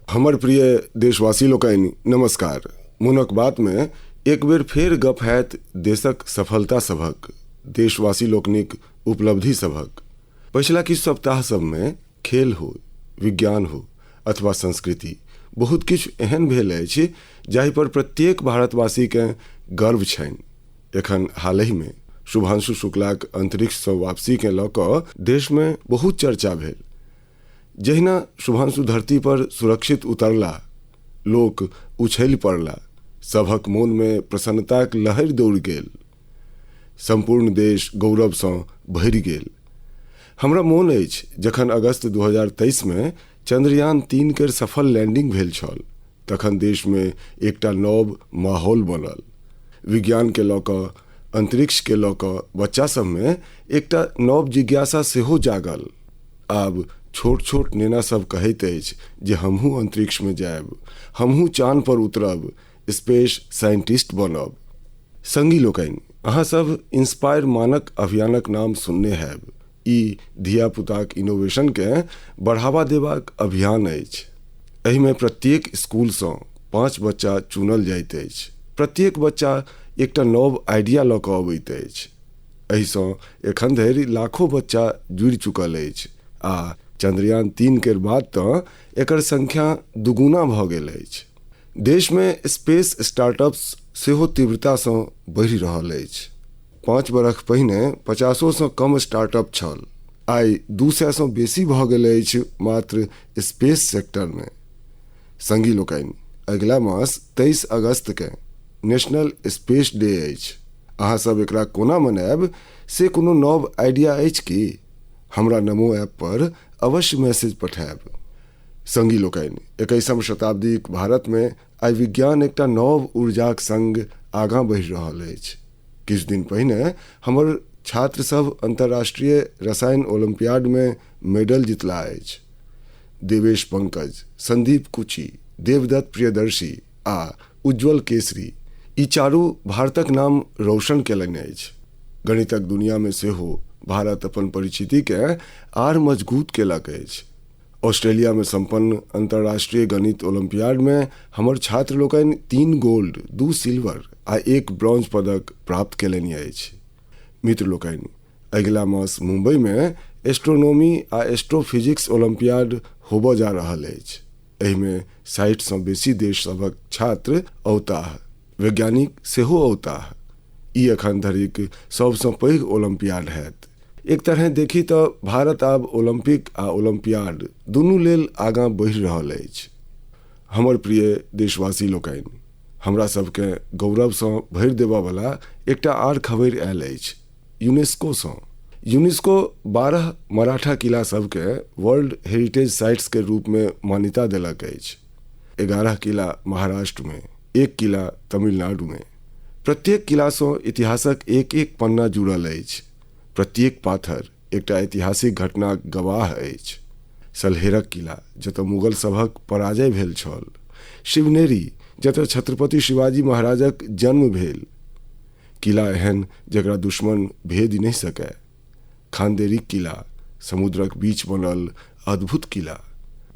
हमर प्रिय देशवासी लोकनि नमस्कार। मुनक बात में एक बेर फेर गप हैत देशक सफलता सभक, देशवासी लोकनिक उपलब्धि सभक। पछिला किछु सप्ताह सब में खेल हो, विज्ञान हो अथवा संस्कृति, बहुत किछु एहन भेल अछि जाहि पर प्रत्येक भारतवासी के गर्व छनि। एखन हालहि में शुभांशु शुक्लाक अंतरिक्ष सँ वापसी के लऽ कऽ देश में बहुत चर्चा भेल। जहिना शुभांशु धरती पर सुरक्षित उतरला, लोक उछलि पड़ला, सभक मोन में प्रसन्नताक लहरि दौड़ गेल। संपूर्ण देश गौरव सँ भरि गेल। हमरा मोन अछि जखन अगस्त 2023 में चंद्रयान-3 केर सफल लैंडिंग भेल छल, तखन देश में एकटा नव माहौल बनल। विज्ञान के लऽ कऽ, अंतरिक्ष के लऽ कऽ बच्चा सब में एकटा नव जिज्ञासा सेहो जागल। आब छोट छोट नेना सब कहैत अछि जे हमहूँ अंतरिक्ष में जायब, हमहूँ चाँद पर उतरब, स्पेस साइंटिस्ट बनब। संगी लोकनि, अहाँ सब इंस्पायर मानक अभियानक नाम सुनने हैब। ई धिया-पुताक इनोवेशन के बढ़ावा देबाक अभियान अछि। एहि में प्रत्येक स्कूल सँ 5 बच्चा चुनल जाइत अछि। प्रत्येक बच्चा एकटा नव आइडिया लऽ कऽ अबैत अछि। एहि सँ एखन धरि लाखों बच्चा जुड़ि चुकल अछि आ चंद्रयान-3 केर बाद तऽ एकर संख्या दुगुना भऽ गेल अछि। देश में स्पेस स्टार्टअप्स सेहो तीव्रता सँ बढ़ि रहल अछि। 5 बरख पहिने 50 सँ कम स्टार्टअप छल, आइ 200 सँ बेसी भऽ गेल अछि मात्र स्पेस सेक्टर में। संगी लोकनि, अगिला मास 23 अगस्त के नेशनल स्पेस डे अछि। अहाँ सब एकरा कोना मनायब से कोनो नव आइडिया अछि कि? हमरा नमो ऐप पर अवश्य मैसेज पठायब। संगी लोकनि, 21वीं शताब्दीक भारत में आइ विज्ञान एकटा नव ऊर्जाक संग आगाँ बढ़ि रहल अछि। किछु दिन पहिने हमर छात्र सब अंतर्राष्ट्रीय रसायन ओलंपियाड में मेडल जितला अछि। देवेश पंकज, संदीप कुची, देवदत्त प्रियदर्शी आ उज्ज्वल केसरी, ई चारू भारतक नाम रोशन केलनि अछि। गणितक दुनिया में सेहो भारत अपन परिचिति के आर मजबूत केलक अछि। ऑस्ट्रेलिया में संपन्न अंतर्राष्ट्रीय गणित ओलंपियाड में हमर छात्र लोकनि 3 गोल्ड, 2 सिल्वर आ 1 ब्रॉन्ज पदक प्राप्त केलनि अछि। मित्र लोकनि, अगिला मास मुंबई में एस्ट्रोनॉमी आ एस्ट्रोफिजिक्स ओलंपियाड होबऽ जा रहल अछि। एहि में 60 सँ बेसी देश सभक छात्र औताह, वैज्ञानिक सेहो औताह। ई एखन धरिक सबसँ पैघ ओलंपियाड हैत। एक तरह देखी तऽ भारत आब ओलंपिक आ ओलंपियाड दुनू लेल आगाँ बढ़ि रहल अछि। हमर प्रिय देशवासी लोकनि, हमरा सबके गौरव सँ भरि देबऽवला एकटा आर खबरि आयल अछि यूनेस्को सँ। यूनेस्को 12 मराठा किला सबके वर्ल्ड हेरिटेज साइट्स के रूप में मान्यता देलक अछि। 11 किला महाराष्ट्र में, 1 किला तमिलनाडु में। प्रत्येक किला सँ इतिहासक एक पन्ना जुड़ल अछि। प्रत्येक पाथर एकटा ऐतिहासिक घटनाक गवाह अछि। सलहेरक किला, जतऽ मुगल सभक पराजय भेल छल। शिवनेरी, जतऽ छत्रपति शिवाजी महाराजक जन्म भेल। किला एहन जकरा दुश्मन भेद नहि सकै। खानदेरीक किला, समुद्रक बीच बनल अद्भुत किला।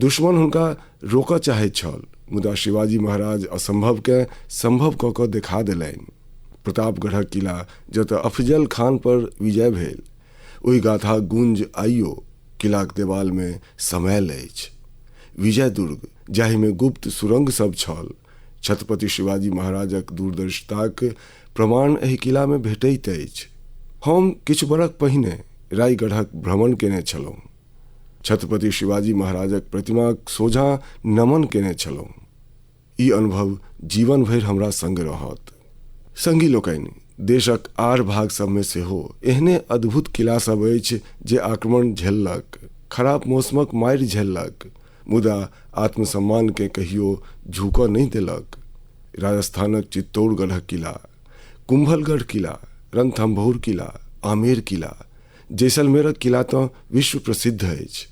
दुश्मन हुनका रोकऽ चाहैत छल, मुदा शिवाजी महाराज असंभव के संभव कऽ कऽ देखा देलनि। प्रतापगढ़क किला, जतऽ अफजल खान पर विजय भेल। ओहि गाथा गुंज आइयो किलाक देवाल में समायल अछि। विजय दुर्ग, जाहि में गुप्त सुरंग सब छल, छत्रपति शिवाजी महाराजक दूरदर्शिताक प्रमाण एहि किला में भेटैत अछि। हम किछु बरख पहिने रायगढ़क भ्रमण केने छलहुँ। छत्रपति शिवाजी महाराजक प्रतिमाक सोझाँ नमन केने छलहुँ। ई अनुभव जीवन भरि हमरा संग रहत। संगी लोकनि, देशक आर भाग सब में सेहो एहने अद्भुत किला सब अछि जे आक्रमण झेललक, खराब मौसमक मारि झेललक, मुदा आत्मसम्मान के कहियो झुकऽ नहीं देलक। राजस्थानक चित्तौड़गढ़क किला, कुंभलगढ़ किला, रणथंभौर किला, आमेर किला, जैसलमेरक किला तऽ विश्व प्रसिद्ध अछि।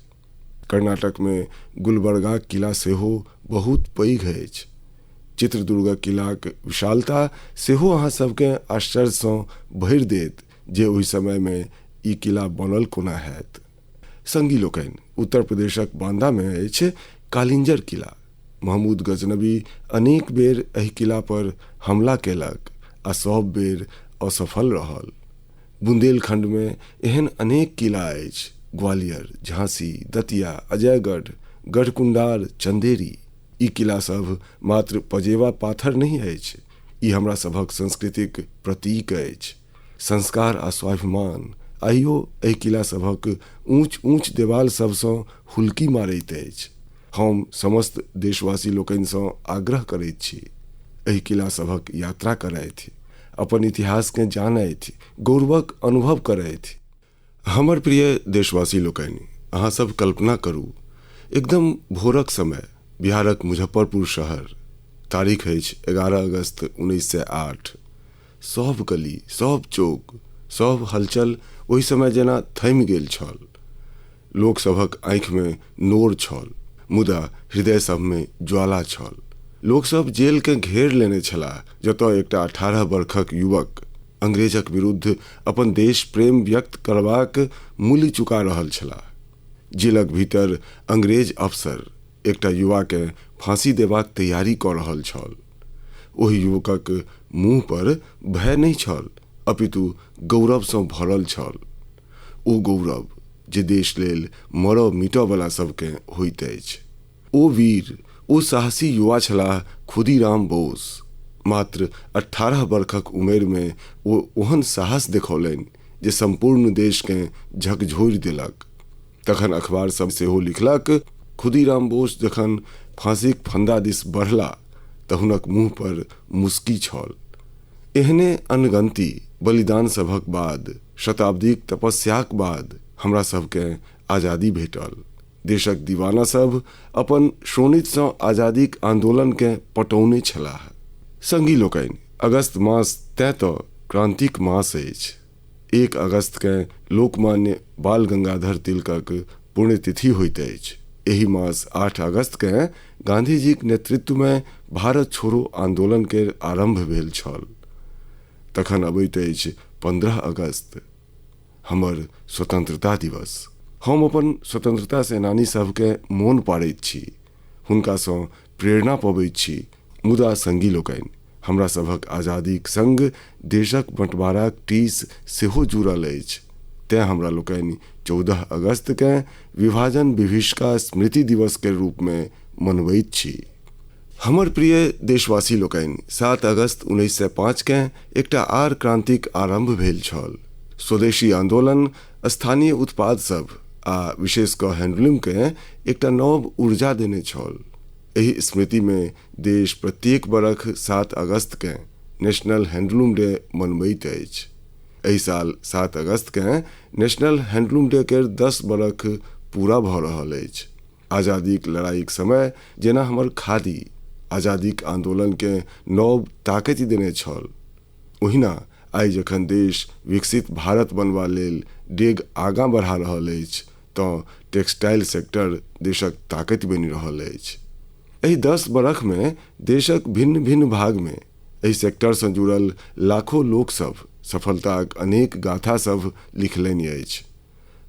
कर्नाटक में गुलबर्गाक किला सेहो बहुत पैघ अछि। चित्रदुर्गक किलाक विशालता सेहो अहाँ सबके आश्चर्य सँ भरि देत जे ओहि समय में ई किला बनल कोना हैत। संगी लोकनि, उत्तर प्रदेशक बांदा में अछि कालिंजर किला। महमूद गजनबी अनेक बेर एहि किला पर हमला केलक आ सब बेर असफल रहल। बुंदेलखंड में एहन अनेक किला अछि, ग्वालियर, झांसी, दतिया, अजयगढ़, गढ़कुंडार, चंदेरी। ई किला सब मात्र पजेबा पाथर नहीं अछि, ई हमरा सभक संस्कृतिक प्रतीक अछि। संस्कार आ स्वाभिमान आइयो एहि किला सभक ऊंच ऊंच देवाल सबसँ हुल्की मारैत अछि। हम समस्त देशवासी लोकनिसँ आग्रह करैत छी, एहि किला सभक यात्रा करैथि, अपन इतिहास के जानैथि, गौरवक अनुभव करैथि। हमर प्रिय देशवासी लोकनि, अहाँ सब कल्पना करू, एकदम भोरक समय बिहारक मुजफ्फरपुर शहर, तारीख अछि 11 अगस्त 1908। सब गली, सब चौक, सब हलचल ओहि समय जेना थमि गेल छल। लोक सभक आँखि में नोर छल, मुदा हृदय सब में ज्वाला छल। लोक सब जेल के घेर लेने छलाह, जतऽ एकटा 18 वर्षक युवक अंग्रेजक विरुद्ध अपन देश प्रेम व्यक्त करबाक मूल्य चुका रहल छलाह। जेलक भीतर अंग्रेज अफसर एकटा युवा के फांसी देबाक तैयारी कऽ रहल छल। ओहि युवकक मुँह पर भय नहीं छल, अपितु गौरव सँ भरल छल। ओ गौरव जे देश लेल मरऽ मिटऽ वाला सबके होइत अछि। ओ वीर, ओ साहसी युवा छलाह खुदीराम बोस। मात्र 18 वर्षक उमेर में ओ ओहन साहस देखौलनि जे संपूर्ण देश के झकझोरि देलक। तखन अखबार सब सेहो लिखलक, खुदीराम बोस जखन फांसीक फंदा दिस बढ़ला तऽ हुनक मुँह पर मुस्की छल। एहने अनगंती बलिदान सभक बाद, शताब्दीक तपस्याक बाद हमरा सबके आजादी भेटल। देशक दीवाना सब अपन शोणित सँ आजादीक आंदोलन के पटौने छलाह। संगी लोकनि, अगस्त मास तैं तऽ क्रांतिक मास अछि। 1 अगस्त के लोकमान्य बाल गंगाधर तिलकक पुण्यतिथि होइत अछि। एहि मास 8 अगस्त के गांधी जीक नेतृत्व में भारत छोड़ो आंदोलन के आरंभ भेल छल। तखन अबैत अछि 15 अगस्त, हमर स्वतंत्रता दिवस। हम अपन स्वतंत्रता सेनानी सबके मोन पाड़ैत छी, हुनका सँ प्रेरणा पबैत छी। मुदा संगी लोकनि, हमरा सभक आजादीक संग देशक बंटवाराक टीस सेहो जुड़ल अछि। तें हमरा लोकनि 14 अगस्त के विभाजन विभीषिका स्मृति दिवस के रूप में मनबैत छी। हमर प्रिय देशवासी लोकनि, 7 अगस्त 1905 के एकटा आर क्रांतिक आरंभ भेल छल। स्वदेशी आंदोलन स्थानीय उत्पाद सब आ विशेष कऽ हैंडलूम के एकटा नव ऊर्जा देने छल। एहि स्मृति में देश प्रत्येक बरख 7 अगस्त के नेशनल हैंडलूम डे मनबैत अछि। एहि साल 7 अगस्त के नेशनल हैंडलूम डे के 10 बरख पूरा भऽ रहल अछि। आजादीक लड़ाईक समय जेना हमर खादी आजादीक आंदोलन के नव ताकति देने छल, ओहिना आइ जखन देश विकसित भारत बनवा लेल डेग आगाँ बढ़ा रहल अछि, तऽ टेक्सटाइल सेक्टर देशक ताकत बनि रहल अछि। एहि 10 बरख में देशक भिन्न भिन्न भाग में एहि सेक्टर सँ जुड़ल लाखों लोक सब सफलताक अनेक गाथा सब लिखलनि अछि।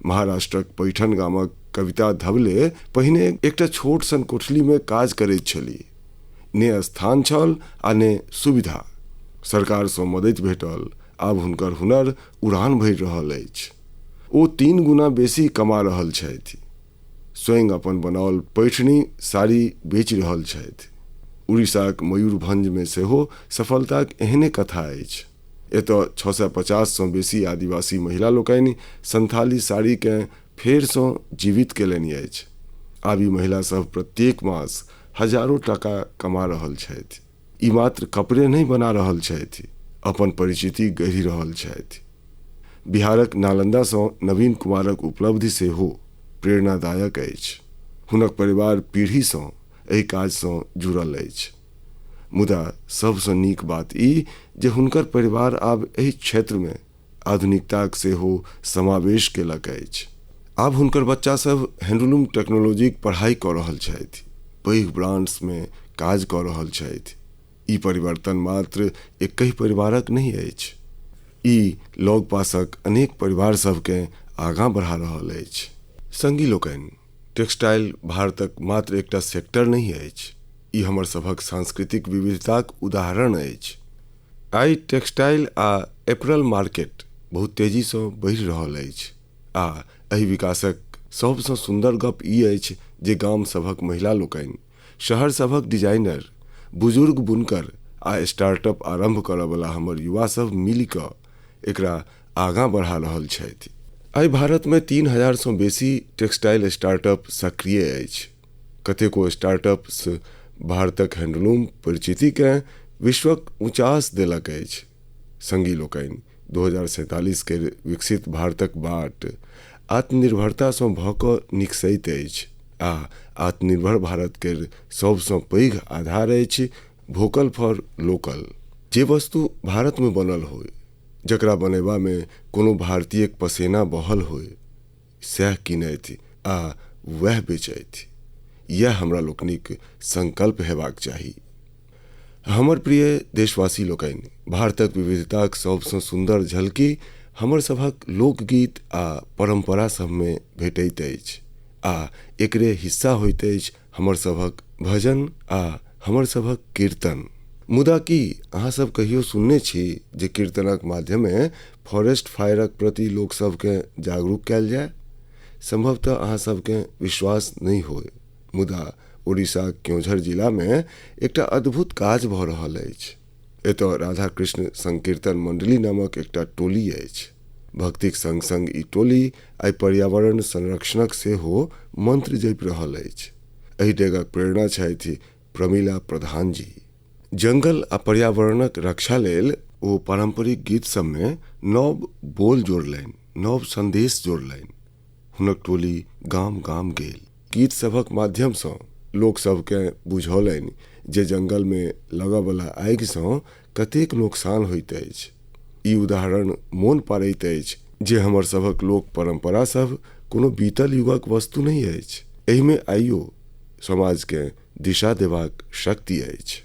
महाराष्ट्रक पैठन गामक कविता धवले पहिने एकटा छोट सन कोठली में काज करैत छली। ने स्थान छल आ ने सुविधा। सरकार सँ मदद भेटल, आब हुनकर हुनर उड़ान भरि रहल अछि। ओ 3 गुना बेसी कमा रहल छथि। स्वयं अपन बनाओल पैठनी साड़ी बेच रहल छथि। उड़ीसाक मयूरभंज में सेहो सफलताक एहने कथा अछि। एतऽ 650 सँ बेसी आदिवासी महिला लोकनि संथाली साड़ी के फेर सँ जीवित केलनि अछि। आब ई महिला सब प्रत्येक मास हजारों टाका कमा रहल छथि। ई मात्र कपड़े नहीं बना रहल छथि, अपन परिचिति गढ़ि रहल छथि। बिहारक नालंदा सँ नवीन कुमारक उपलब्धि सेहो प्रेरणादायक अछि। हुनक परिवार पीढ़ी सँ एहि काज सँ जुड़ल अछि। मुदा सबसँ नीक बात ई जे हुनकर परिवार आब एहि क्षेत्र में आधुनिकताक सेहो समावेश केलक अछि। आब हुनकर बच्चा सब हैंडलूम टेक्नोलॉजीक पढ़ाई कऽ रहल छथि, पैघ ब्रांड्स में काज कऽ रहल छथि। ई परिवर्तन मात्र एकहि परिवारक नहीं अछि, ई लग पासक अनेक परिवार सबके आगाँ बढ़ा रहल अछि। संगी लोकनि, टेक्सटाइल भारतक मात्र एकटा सेक्टर नहीं अछि, ई हमर सभक सांस्कृतिक विविधताक उदाहरण अछि। आइ टेक्सटाइल आ एपरल मार्केट बहुत तेजीसँ बढ़ि रहल अछि आ एहि विकासक सबसँ सुन्दर गप ई अछि जे गाम सभक महिला लोकनि, शहर सभक डिजाइनर, बुजुर्ग बुनकर आ स्टार्टअप आरंभ करयवला हमर युवा सब मिलि कऽ एकरा आगाँ बढ़ा रहल छथि। आइ भारत में 3000 सँ बेसी टेक्सटाइल स्टार्टअप सक्रिय अछि। कतेको स्टार्टअप्स भारतक हैंडलूम परिचितिकेँ विश्वक उचास देलक अछि। संगी लोकनि, 2047 के विकसित भारतक बाट आत्मनिर्भरता सँ भऽ कऽ निकसैत अछि आ आत्मनिर्भर भारत के सबसँ पैघ आधार अछि वोकल फॉर लोकल। जे वस्तु भारत में बनल होय, जकरा बनेबा में कोनो भारतीय पसेना बहल होय, सएह किनैत आ वएह बेचैत। यह हमरा लोकनिक संकल्प हेबाक चाही। हमर प्रिय देशवासी लोकनि, भारतक विविधताक सबसँ सुन्दर झलकी हमर सभक लोकगीत आ परंपरा सब में भेटैत अछि आ एकरे हिस्सा होइत अछि हमर सभक भजन आ हमर सभक कीर्तन। मुदा की अहाँ सब कहियो सुनने छी जे कीर्तनक माध्यमे फॉरेस्ट फायरक प्रति लोक सबके जागरूक कयल जाय? संभवतः अहाँ सबके विश्वास नहीं होय, मुदा उड़ीसा क्योंझर जिला में एकटा अद्भुत काज भऽ रहल अछि। एतय राधा कृष्ण संकीर्तन मंडली नामक एकटा टोली अछि। भक्तिक संग संग ई टोली आइ पर्यावरण संरक्षणक सेहो मंत्र जपि रहल अछि। एहि डेगक प्रेरणा छथि प्रमिला प्रधान जी। जंगल आ पर्यावरणक रक्षा लेल ओ पारंपरिक गीत सब में नव बोल जोड़लनि, नव संदेश जोड़लनि। हुनक टोली गाम गाम गेल, गीत सभक माध्यम सँ लोक सबके बुझौलनि जे जंगल में लगयवला आगि सँ कतेक नुकसान होइत अछि। ई उदाहरण मोन पाड़ैत अछि जे हमर सभक लोक परंपरा सब कोनो बीतल युगक वस्तु नहीं अछि। एहि में आइयो समाज के दिशा देबाक शक्ति अछि।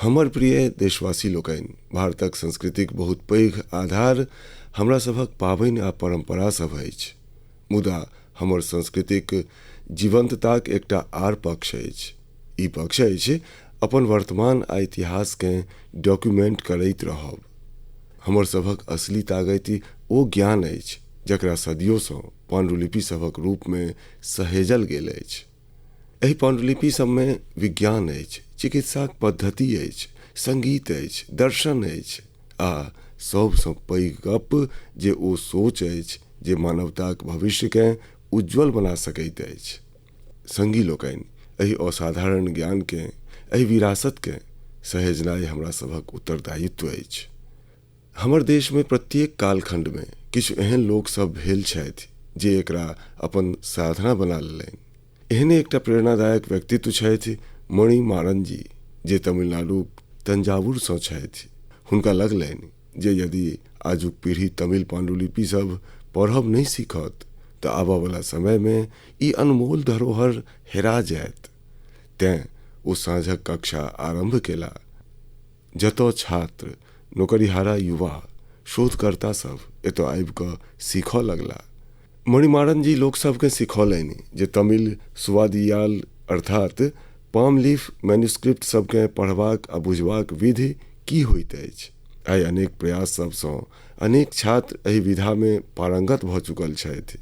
हमर प्रिय देशवासी लोकनि, भारतक संस्कृतिक बहुत पैघ आधार हमरा सभक पाबनि आ परंपरा सब अछि। मुदा हमर संस्कृतिक जीवंतताक एकटा आर पक्ष अछि। ई पक्ष अछि अपन वर्तमान आ इतिहास के डॉक्यूमेंट करैत रहब। हमर सभक असली ताकति ओ ज्ञान अछि जकरा सदियों सँ पांडुलिपि सभक रूप में सहेजल गेल अछि। एहि पांडुलिपि सब में विज्ञान अछि, चिकित्साक पद्धति अछि, संगीत अछि, दर्शन अछि आ सबसँ पैघ गप जे ओ सोच अछि जे मानवताक भविष्य के उज्जवल बना सकैत अछि। संगी लोकनि, एहि असाधारण ज्ञान के, एहि विरासत के सहेजनाइ हमरा सभक उत्तरदायित्व अछि। हमर देश में प्रत्येक कालखंड में किछु एहन लोक सब भेल छथि जे एकरा अपन साधना बना लेलनि। एहने एकटा प्रेरणादायक व्यक्तित्व छथि मणि मारन जी, जे तमिलनाडुक तंजावुर सँ छथि। हुनका लगलनि जे यदि आजुक पीढ़ी तमिल पांडुलिपि सब पढ़ब नहीं सीखत तऽ आबयवला समय में ई अनमोल धरोहर हेरा जायत। तें ओ साँझक कक्षा आरंभ केला, जतऽ छात्र, नौकरिहारा युवा, शोधकर्ता सब एतऽ आबि कऽ सीखऽ लगला। मणिमारन जी लोक सबके सिखौलनि जे तमिल सुवादियाल अर्थात पाम लीफ मैन्युस्क्रिप्ट सबके पढ़बाक आ बुझबाक विधि की होइत अछि। आइ अनेक प्रयास सबसँ अनेक छात्र एहि विधा में पारंगत भऽ चुकल छथि।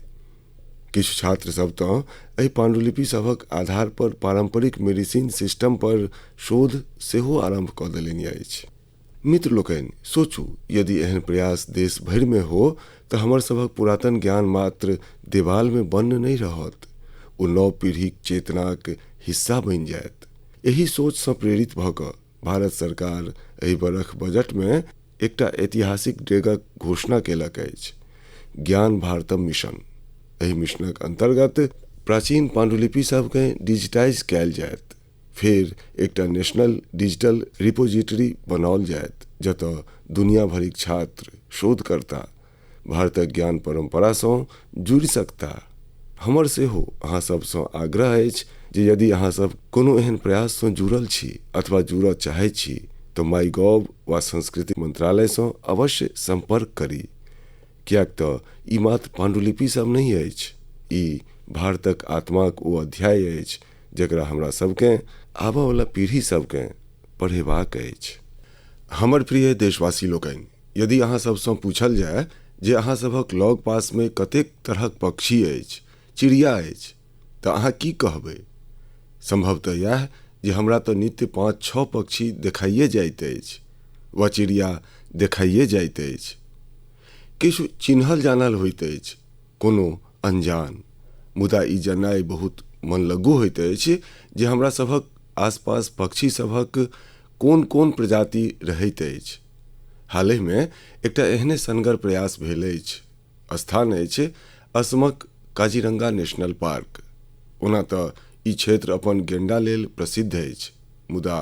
किछु छात्र सब तऽ एहि पांडुलिपि सभक आधार पर पारंपरिक मेडिसिन सिस्टम पर शोध सेहो आरंभ कऽ देलनि अछि। मित्र लोकनि, सोचू यदि एहन प्रयास देश भरि में हो तऽ हमर सभक पुरातन ज्ञान मात्र देवाल में बन्न नहीं रहत, ओ नव पीढ़ीक चेतनाक हिस्सा बनि जायत। एहि सोच सँ प्रेरित भऽ कऽ भारत सरकार एहि बरख बजट में एकटा ऐतिहासिक डेगक घोषणा केलक अछि, ज्ञान भारतम मिशन। एहि मिशनक अंतर्गत प्राचीन पांडुलिपि सबके डिजिटाइज कयल जायत, फिर एकटा नेशनल डिजिटल रिपोजिटरी बनाओल जायत जतऽ दुनिया भरिक छात्र, शोधकर्ता भारतक ज्ञान परंपरा सँ जुड़ि सकता। हमर सेहो अहाँ सबसँ आग्रह अछि जे यदि अहाँ सब कोनो एहन प्रयास सँ जुड़ल छी अथवा जुड़ऽ चाहै छी तऽ माईगॉव वा संस्कृति मंत्रालय सँ अवश्य संपर्क करी, कियाक तऽ ई मात्र पांडुलिपि सब नहीं अछि, ई भारतक आत्माक ओ अध्याय अछि जकरा हमरा सबके आबऽ वाला पीढ़ी सबके पढ़ेबाक अछि। हमर प्रिय देशवासी लोकनि, यदि अहाँ सबसँ पूछल जाय जे अहाँ सभक लग पास में कतेक तरहक पक्षी अछि, चिड़िया अछि, तऽ अहाँ की कहबै? संभवतः यह जे हमरा तऽ नित्य 5-6 पक्षी देखाइए जाइत अछि वा चिड़िया देखाइए जाइत अछि। किछु चिन्हल जानल होइत अछि, कोनो अनजान, मुदा ई जाननाइ बहुत मनलगू होइत अछि जे हमरा सभक आसपास पक्षी सभक कोन कोन प्रजाति रहैत अछि। हालहि में एकटा एहने सनगर प्रयास भेल अछि। स्थान अछि असमक काजीरंगा नेशनल पार्क। ओना तऽ ई क्षेत्र अपन गेंडा लेल प्रसिद्ध अछि, मुदा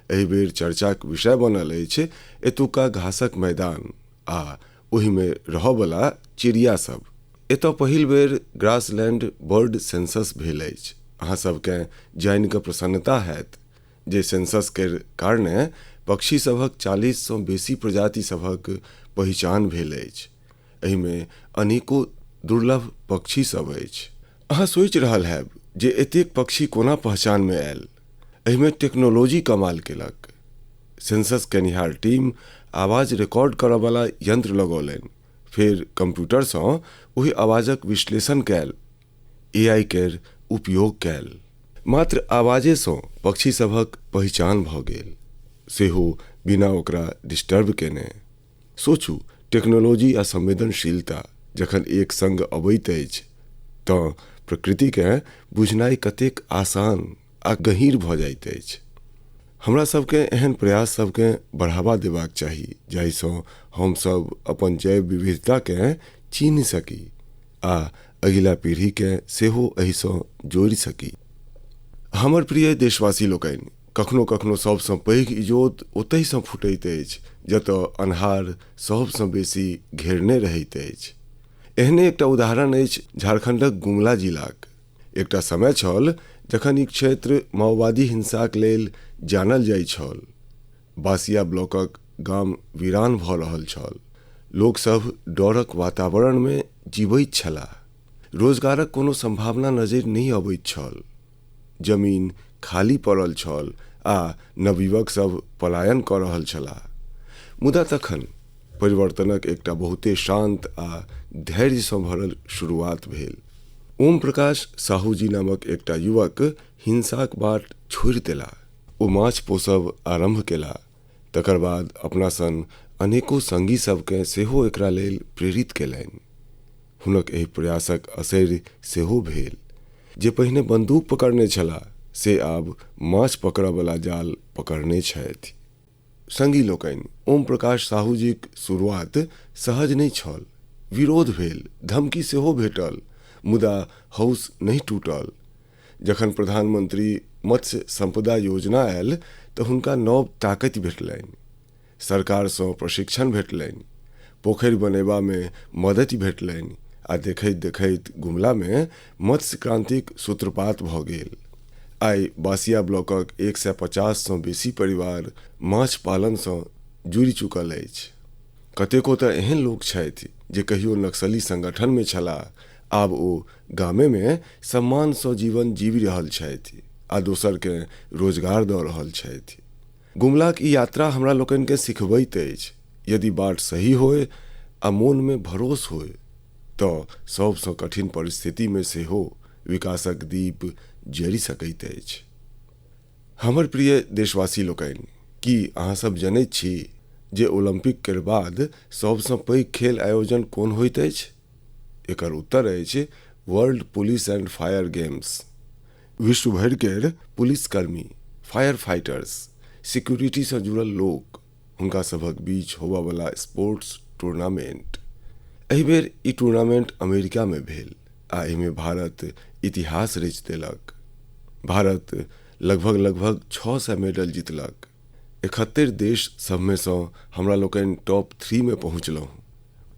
एहि बेर चर्चाक विषय बनल अछि एतुका घासक मैदान आ ओहि में रहयवला चिड़िया सब। एतय पहिल बेर ग्रासलैंड बर्ड सेंसस भेल अछि। अहाँ सबके जानि कऽ प्रसन्नता हैत जे सेंसस के कारणे पक्षी सभक 40 सँ बेसी प्रजाति सभक पहचान भेल अछि। एहि में अनेको दुर्लभ पक्षी सब अछि। अहाँ सोचि रहल हैब जे एतेक पक्षी कोना पहचान में आयल। एहि में टेक्नोलॉजी कमाल केलक। सेंसस केनिहार टीम आवाज रिकॉर्ड करय वाला यंत्र लगौलनि, फिर कंप्यूटर सँ ओहि आवाजक विश्लेषण कैल, AI केर उपयोग कैल। मात्र आवाजे सँ पक्षी सभक पहचान भऽ गेल, सेहो बिना ओकरा डिस्टर्ब केने। सोचू, टेक्नोलॉजी आ संवेदनशीलता जखन एक संग अबैत अछि तऽ प्रकृति के बुझनाइ कतेक आसान आ गहींर भऽ जाइत अछि। हमरा सबके एहन प्रयास सबके बढ़ावा देबाक चाही जाहि सँ हम सब अपन जैव विविधता के चिन्ह सकी आ अगिला पीढ़ी के सेहो एहि सँ जोड़ि सकी। हमर प्रिय देशवासी लोकनि, कखनो कखनो सबसँ पैघ इजोत ओतहि सँ फुटैत अछि जतऽ अन्हार सबसँ बेसी घेरने रहैत अछि। एहने एकटा उदाहरण अछि झारखंडक गुमला जिलाक। एकटा समय छल जखन ई क्षेत्र माओवादी हिंसाक लेल जानल जाइ छल। बासिया ब्लॉकक गाम वीरान भऽ रहल छल। लोक सब डरक वातावरण में जीवैत छलाह। रोजगारक कोनो संभावना नजरि नहीं अबैत छल। जमीन खाली पड़ल छल आ नवयुवक सब पलायन कऽ रहल छलाह। मुदा तखन परिवर्तनक एकटा बहुते शांत आ धैर्य सँ भरल शुरुआत भेल। ओम प्रकाश साहू जी नामक एकटा युवक हिंसाक बाट छोड़ि देला। ओ माछ पोसब आरंभ केला। तकर बाद अपना सन अनेको संगी सबके सेहो एकरा लेल प्रेरित केलनि। हुनक एहि प्रयासक असरि सेहो भेल। जे पहिने बंदूक पकड़ने छला से आब माछ पकड़य वाला जाल पकड़ने छथि। संगी लोकनि, ओम प्रकाश साहू जीक शुरुआत सहज नहीं छल। विरोध भेल, धमकी सेहो भेटल, मुदा हौस नहीं टूटल। जखन प्रधानमंत्री मत्स्य संपदा योजना आयल तऽ हुनका नव ताकत भेटलनि। सरकार सँ प्रशिक्षण भेटलनि, पोखरि बनेबा में मदति भेटलनि आ देखैत देखैत गुमला में मत्स्य क्रांतिक सूत्रपात भऽ गेल। आइ बासिया ब्लॉकक 150 सँ बेसी परिवार माछ पालन सँ जुड़ि चुकल अछि। कतेको तऽ एहन लोक छथि जे कहियो नक्सली संगठन में छलाह, आब ओ गामे में सम्मान सँ जीवन जीवि रहल छथि आ दोसर के रोजगार दऽ रहल छथि। गुमलाक ई यात्रा हमरा लोकनि के सिखबैत अछि, यदि बाट सही होय आ मोन में भरोस होय तऽ सबसँ कठिन परिस्थिति में सेहो विकासक दीप जरि सकैत अछि। हमर प्रिय देशवासी लोकनि, की अहाँ सब जनैत छी जे ओलंपिक के बाद सबसँ पैघ खेल आयोजन कोन होइत अछि? एकर उत्तर अछि world police and fire games. विश्व भर केर पुलिसकर्मी, फायर फाइटर्स, सिक्योरिटी सँ जुड़ल लोक, हुनका सभक बीच होबऽ वाला स्पोर्ट्स टूर्नामेंट। एहि बेर ई टूर्नामेंट अमेरिका में भेल आ एहिमे भारत इतिहास रचि देलक। भारत लगभग 600 मेडल जीतलक। 71 देश सब में सँ हमरा लोकनि टॉप 3 में पहुँचलहुँ।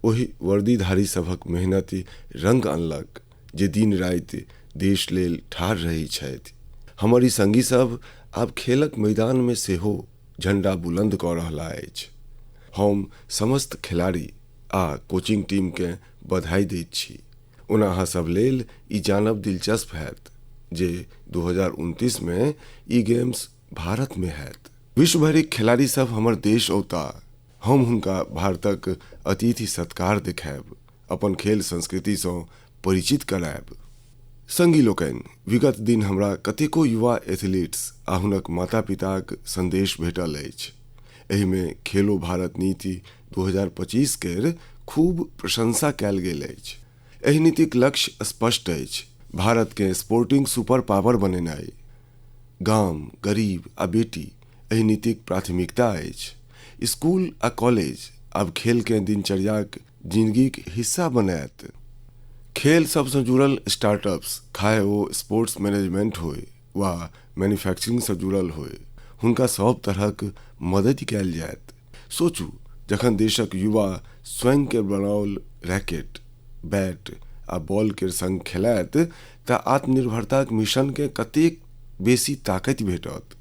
ओहि वर्दीधारी सभक मेहनति रंग अनलक जे दिन राति देश लेल ठाढ़ रहै छथि। हमर ई संगी सब आब खेलक मैदान में सेहो झंडा बुलंद कऽ रहला अछि। हम समस्त खिलाड़ी आ कोचिंग टीम के बधाई दैत छी। ओना अहाँ सब लेल ई जानब दिलचस्प हैत जे 2029 में ई गेम्स भारत में हैत। विश्व भरिक खिलाड़ी सब हमर देश औता, हम हुनका भारतक अतिथि सत्कार देखायब, अपन खेल संस्कृति सँ परिचित करायब। संगी लोकनि, विगत दिन हमरा कतेको युवा एथलीट्स आ हुनक माता पिताक संदेश भेटल अछि। एहि में खेलो भारत नीति 2025 केर खूब प्रशंसा कयल गेल अछि। एहि नीतिक लक्ष्य स्पष्ट अछि, भारत के स्पोर्टिंग सुपर पावर बनेनाइ। गाम, गरीब आ बेटी एहि नीतिक प्राथमिकता अछि। स्कूल आ कॉलेज आब खेल के दिनचर्याक जिंदगीक हिस्सा बनायत। खेल सबसँ जुड़ल स्टार्टअप्स, खाए ओ स्पोर्ट्स मैनेजमेंट होय वा मैन्युफैक्चरिंग से जुड़ल होय, हुनका सब तरहक मदद कयल जायत। सोचू, जखन देशक युवा स्वयं के बनाओल रैकेट, बैट आ बॉल के संग खेलायत तऽ आत्मनिर्भरताक मिशन के कतेक बेसी ताकत भेटत।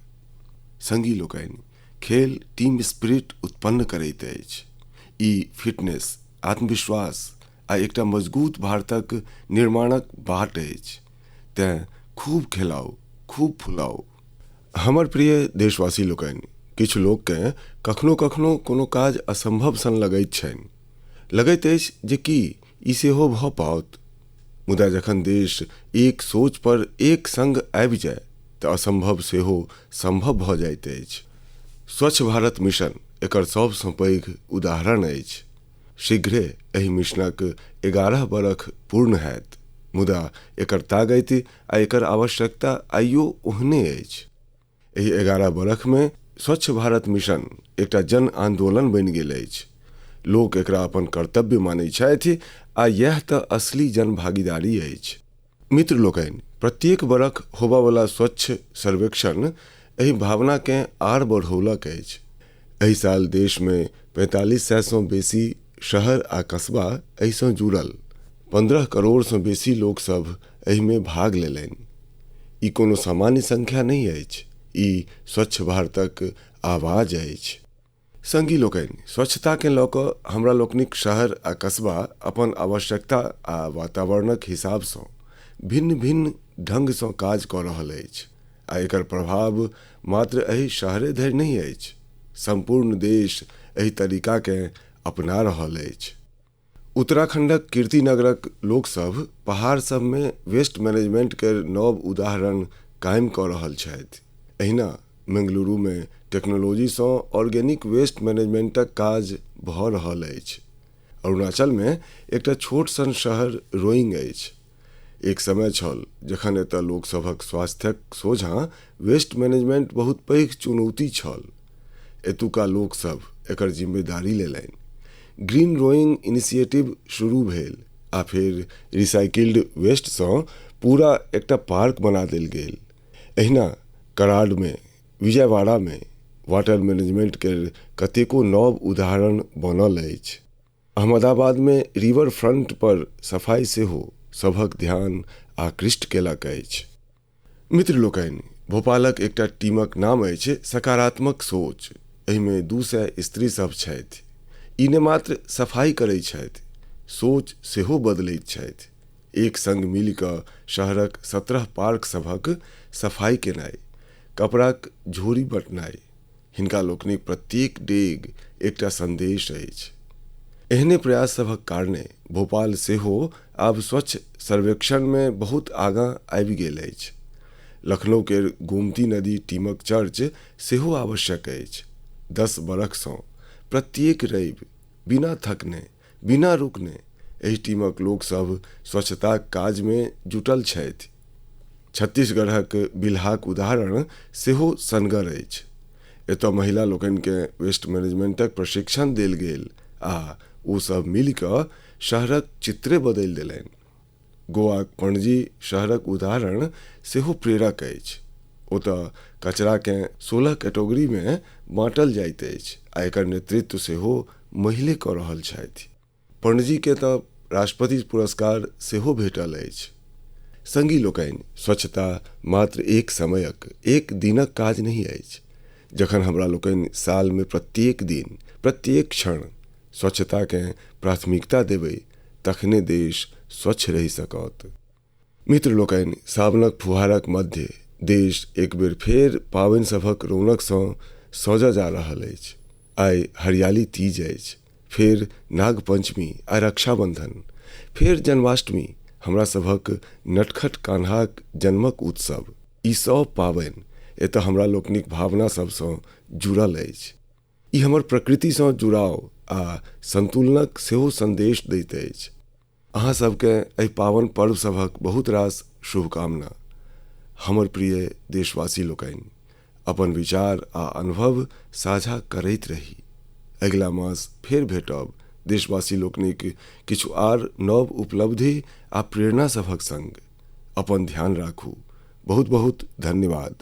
संगी लोकनि, खेल टीम स्पिरिट उत्पन्न करैत अछि। ई फिटनेस, आत्मविश्वास आ एकटा मजबूत भारतक निर्माणक बाट अछि। तें खूब खेलाउ, खूब फुलाउ। हमर प्रिय देशवासी लोकनि, किछु लोककेँ कखनो कखनो कोनो काज असंभव सन लगैत छनि। लगैत अछि जे की ई सेहो भऽ पाओत। मुदा जखन देश एक सोच पर एक संग आबि जाय तऽ असंभव सेहो संभव भऽ जाइत अछि। स्वच्छ भारत मिशन एकर सबसँ पैघ उदाहरण अछि। शीघ्रे एहि मिशनक 11 बरख पूर्ण हैत, मुदा एकर ताकत आ एकर आवश्यकता आइयो ओहने अछि। एहि 11 बरख में स्वच्छ भारत मिशन एकटा जन आंदोलन बनि गेल अछि। लोक एकरा अपन कर्तव्य मानै छथि आ यह तऽ असली जन भागीदारी अछि। मित्र लोकनि, प्रत्येक बरख होबयवला स्वच्छ सर्वेक्षण एहि भावना के आर बढ़ौलक अछि। एहि साल देश में 4500 सँ बेसी शहर आ कस्बा एहि सँ जुड़ल। 15 करोड़ सँ बेसी लोक सब एहि में भाग लेलनि। ई कोनो सामान्य संख्या नहीं अछि, ई स्वच्छ भारतक आवाज अछि। संगी लोकनि, स्वच्छता के लऽ कऽ हमरा लोकनिक शहर आ कस्बा अपन आवश्यकता आ वातावरणक हिसाब सँ भिन्न भिन्न ढंग सँ काज कऽ रहल अछि। आ एकर प्रभाव मात्र एहि शहरे धरि नहीं अछि, संपूर्ण देश एहि तरीका के अपना रहल अछि। उत्तराखंडक कीर्तिनगरक लोक सब पहाड़ सब में वेस्ट मैनेजमेंट के नव उदाहरण कायम कऽ रहल छथि। एहिना बेंगलुरु में टेक्नोलॉजी सँ ऑर्गेनिक वेस्ट मैनेजमेंटक काज भऽ रहल अछि। अरुणाचल में एकटा छोट सन शहर रोइंग अछि। एक समय छल जखन एतऽ लोक सभक स्वास्थ्यक सोझाँ वेस्ट मैनेजमेंट बहुत पैघ चुनौती छल। एतुका लोक सब एकर जिम्मेदारी लेलनि। ग्रीन रोइंग इनिशिएटिव शुरू भेल आ फिर रिसाइकिल्ड वेस्ट सँ पूरा एकटा पार्क बना देल गेल। एहिना कराड में, विजयवाड़ा में वाटर मैनेजमेंट के कतेको नव उदाहरण बनल अछि। अहमदाबाद में रिवर फ्रंट पर सफाई सेहो सभक ध्यान आकृष्ट केलक अछि। मित्र लोकनि, भोपालक एकटा टीमक नाम अछि सकारात्मक सोच। एहि में 200 स्त्री सब छथि। ई ने मात्र सफाई करैत छथि, सोच सेहो बदलैत छथि। एक संग मिल कऽ शहरक 17 पार्क सभक सफाई केनाइ, कपड़ाक झोरी बँटनाइ, हिनका लोकनिक प्रत्येक डेग एकटा संदेश अछि। एहने प्रयास सभक कारणे भोपाल सेहो आब स्वच्छ सर्वेक्षण में बहुत आगाँ आबि गेल अछि। लखनऊ के गोमती नदी टीमक चर्च सेहो आवश्यक अछि। 10 बरख सँ प्रत्येक रवि बिना थकने, बिना रुकने एहि टीमक लोक सब स्वच्छताक काज में जुटल छथि। छत्तीसगढ़क बिल्हाक उदाहरण सेहो सनगर अछि। एतऽ महिला लोकनि के वेस्ट मैनेजमेंटक प्रशिक्षण देल गेल आ ओ सब मिल कऽ शहरक चित्रे बदलि देलनि। गोवाक पणजी शहरक उदाहरण सेहो प्रेरक अछि। ओतऽ कचरा के 16 कैटेगरी में बाँटल जाइत अछि आ एकर नेतृत्व सेहो महिले कऽ रहल छथि। पणजी के तऽ राष्ट्रपति पुरस्कार सेहो भेटल अछि। संगी लोकनि, स्वच्छता मात्र एक समयक, एक दिनक काज नहीं अछि। जखन हमरा लोकनि साल में प्रत्येक दिन, प्रत्येक क्षण स्वच्छता के प्राथमिकता देबै, तखने देश स्वच्छ रहि सकत। मित्र लोकनि, सावनक फुहारक मध्य देश एक बेर फेर पावनि सभक रौनक सँ सजऽ जा रहल अछि। आइ हरियाली तीज अछि, फेर नाग पंचमी आ रक्षाबंधन, फेर जन्माष्टमी, हमरा सभक नटखट कान्हाक जन्मक उत्सव। ई सब पावनि एतऽ हमरा लोकनिक भावना सबसँ जुड़ल अछि। ई हमर प्रकृति सँ जुड़ाव आ संतुलनक सेहो संदेश दैत अछि। अहाँ सबके एहि पावन पर्व सभक बहुत रास शुभकामना। हमर प्रिय देशवासी लोकनि, अपन विचार आ अनुभव साझा करैत रही। अगिला मास फेर भेटब देशवासी लोकनिक किछु आर नव उपलब्धि आ प्रेरणा सभक संग। अपन ध्यान राखू। बहुत बहुत धन्यवाद।